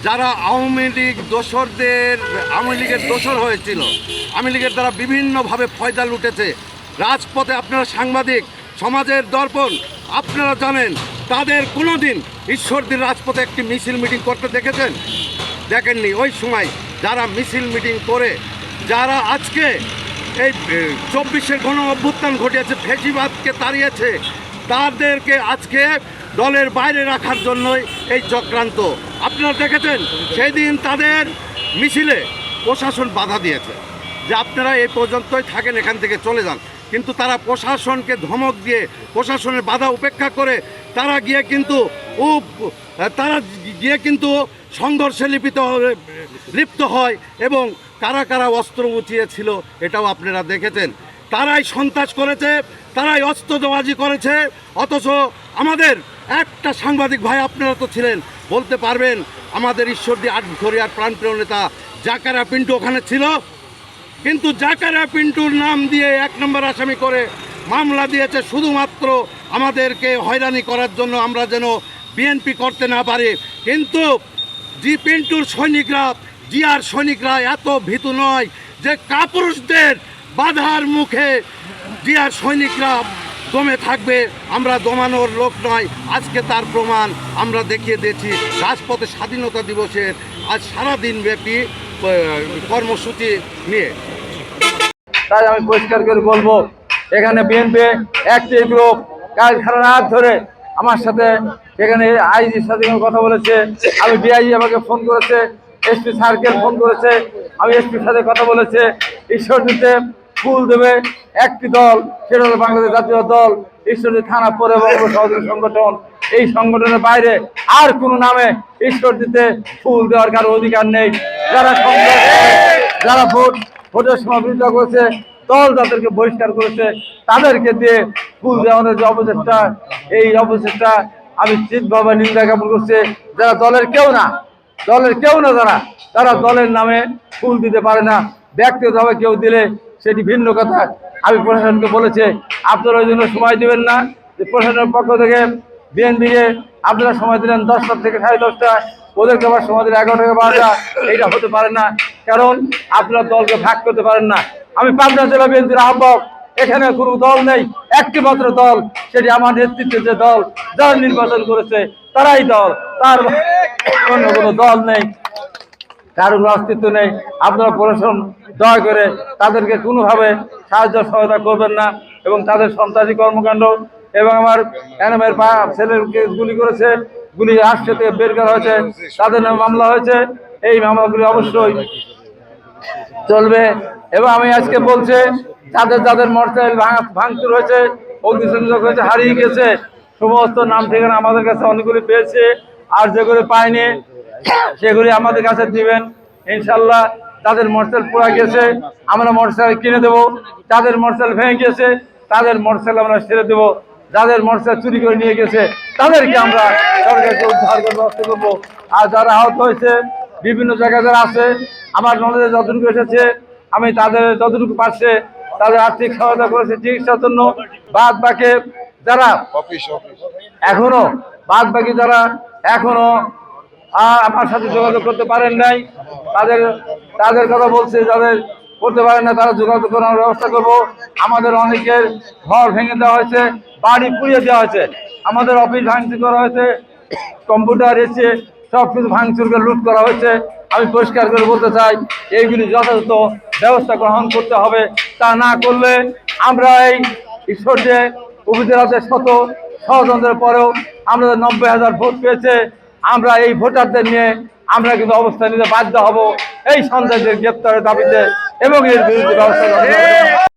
যারা আওয়ামী লীগের দোসর হয়েছিল, আওয়ামী লীগের দ্বারা বিভিন্নভাবে ফয়দা লুটেছে রাজপথে। আপনারা সাংবাদিক, সমাজের দর্পণ, আপনারা জানেন তাদের কোনো দিন ঈশ্বরদীর রাজপথে একটি মিছিল মিটিং করতে দেখেছেন? দেখেননি। ওই সময় যারা মিছিল মিটিং করে, যারা আজকে এই 24-এর গণ অভ্যুত্থান ঘটিয়েছে, ফ্যাসিবাদকে তাড়িয়েছে, তাদেরকে আজকে দলের বাইরে রাখার জন্যই এই চক্রান্ত। আপনারা দেখেছেন সেই দিন তাদের মিছিলে প্রশাসন বাধা দিয়েছে যে আপনারা এই পর্যন্তই থাকেন, এখান থেকে চলে যান। কিন্তু তারা প্রশাসনকে ধমক দিয়ে, প্রশাসনের বাধা উপেক্ষা করে তারা গিয়ে কিন্তু সংঘর্ষে লিপ্ত হয় এবং কারা কারা অস্ত্র উঁচিয়েছিল এটাও আপনারা দেখেছেন। তারাই সন্ত্রাস করেছে, তারাই অস্ত্রবাজি করেছে। অথচ আমাদের একটা সাংবাদিক ভাই, আপনারা তো ছিলেন, বলতে পারবেন আমাদের ঈশ্বরদী আটঘরিয়ার প্রাণপ্রিয় নেতা জাকারিয়া পিন্টু ওখানে ছিল, কিন্তু জাকারিয়া পিন্টুর নাম দিয়ে 1 নম্বর আসামি করে মামলা দিয়েছে শুধুমাত্র আমাদেরকে হয়রানি করার জন্য, আমরা যেন বিএনপি করতে না পারি। কিন্তু পিন্টুর সৈনিকরা, জিয়ার সৈনিকরা এত ভীতু নয় যে কাপুরুষদের বাধার মুখে জিয়ার সৈনিকরা দমে থাকবে। আমরা দমানোর লোক নয়। আজকে তার প্রমাণ আমরা দেখিয়ে দিয়েছি রাজপথে স্বাধীনতা দিবসের আজ সারাদিন ব্যাপী কর্মসূচি নিয়ে। তাই আমি পরিষ্কার করে বলবো, এখানে বিএনপি একটি গ্রুপ কাল সারা রাত ধরে আমার সাথে এখানে আইজির সাথে কথা বলেছে, আমি ডিআইজি আমাকে ফোন করেছে, এসপি সার্কেল ফোন করেছে, আমি এসপির সাথে কথা বলেছে। ঈশ্বরদীতে ফুল দেবে একটি দল, সেটা হলো বাংলাদেশ জাতীয় দল, ঈশ্বরদী থানা পরে সহযোগী সংগঠন। এই সংগঠনের বাইরে আর কোনো নামে ঈশ্বরদীতে ফুল দেওয়ার কারো অধিকার নেই। যারা ভোটের সময় বিরোধিতা করেছে, দল যাদেরকে বহিষ্কার করেছে, তাদেরকে দিয়ে ফুল দেওয়ানোর যে অপচেষ্টা, এই অপচেষ্টা আমি ঠিকভাবে নিন্দা জ্ঞাপন করছি। যারা দলের কেউ না, তারা দলের নামে ফুল দিতে পারে না। ব্যক্তিগতভাবে কেউ দিলে সেটি ভিন্ন কথা। আমি প্রশাসনকে বলেছে আপনারা ওই জন্য সময় দেবেন না, যে প্রশাসনের পক্ষ থেকে বিএনপিকে আপনারা সময় দিলেন 10টা থেকে 10:30, ওদেরকে আবার সময় দিলে 11 থেকে 12টা। এইটা হতে পারে না, কারণ আপনারা দলকে ভাগ করতে পারেন না। আমি পাবনা জেলা বিএনপির আহ্বায়ক, এখানে কোনো দল নেই, একটি মাত্র দল, সেটি আমার নেতৃত্বে যে দল, যারা নির্বাচন করেছে তারাই দল, তার অন্য কোনো দল নেই, কারো অস্তিত্ব নেই। আপনারা প্রশাসন দয়া করে তাদেরকে কোনোভাবে সাহায্য সহায়তা করবেন না এবং তাদের সন্ত্রাসী কর্মকাণ্ড এবং আমার এনামের ছেলেকে গুলি করেছে, গুলি রাষ্ট্র থেকে বের করা হয়েছে, তাদের নামে মামলা হয়েছে। এই মামলাগুলি অবশ্যই চলবে। এবং আমি আজকে বলছি, যাদের মোটরসাইকেল ভাঙচুর হয়েছে, অগ্নিসংযোগ হয়েছে, হারিয়ে গেছে, সমস্ত নাম ঠিকানা আমাদের কাছে অনেকগুলি পেয়েছে, আর যেগুলি পাইনি সেগুলি আমাদের কাছে দিবেন ইনশাল্লাহ। তাদের মোটরসাইকেল পুরা গেছে, আমরা মোটরসাইকেল কিনে দেবো। যাদের মোটরসাইকেল ভেঙে গেছে, তাদের মোটরসাইকেল আমরা ছেড়ে দেবো। যাদের মোটরসাইকেল চুরি করে নিয়ে গেছে, তাদেরকে আমরা সরকারকে উদ্ধার করে ব্যবস্থা করবো। আর যারা আহত হয়েছে বিভিন্ন জায়গায় যারা আছে, আমার নলেজে যতটুকু এসেছে, আমি তাদের যতটুকু পারছে তাদের আর্থিক সহায়তা করেছে চিকিৎসার জন্য। বাদ বাকি যারা এখনো আমার সাথে যোগাযোগ করতে পারেন নাই, তাদের কথা বলছে, যাদের করতে পারেন না তারা যোগাযোগ করার ব্যবস্থা করব। আমাদের অনেকের ঘর ভেঙে দেওয়া হয়েছে, বাড়ি পুড়িয়ে দেওয়া হয়েছে, আমাদের অফিস ভাঙচুর করা হয়েছে, কম্পিউটার এসে সব কিছু ভাঙচুর করে লুট করা হয়েছে। আমি পরিষ্কার করে বলতে চাই, এইগুলি যথাযথ ব্যবস্থা গ্রহণ করতে হবে। তা না করলে আমরা এই ঈশ্বরদী উপজেলাতে শত ষড়যন্ত্রের পরেও আমরা 90,000 ভোট পেয়েছে, আমরা এই ভোটারদের নিয়ে আমরা কিন্তু অবস্থান নিতে বাধ্য হব এই সন্ত্রাসীদের গ্রেপ্তারের দাবিতে এবং এর বিরুদ্ধে ব্যবস্থা গ্রহণ।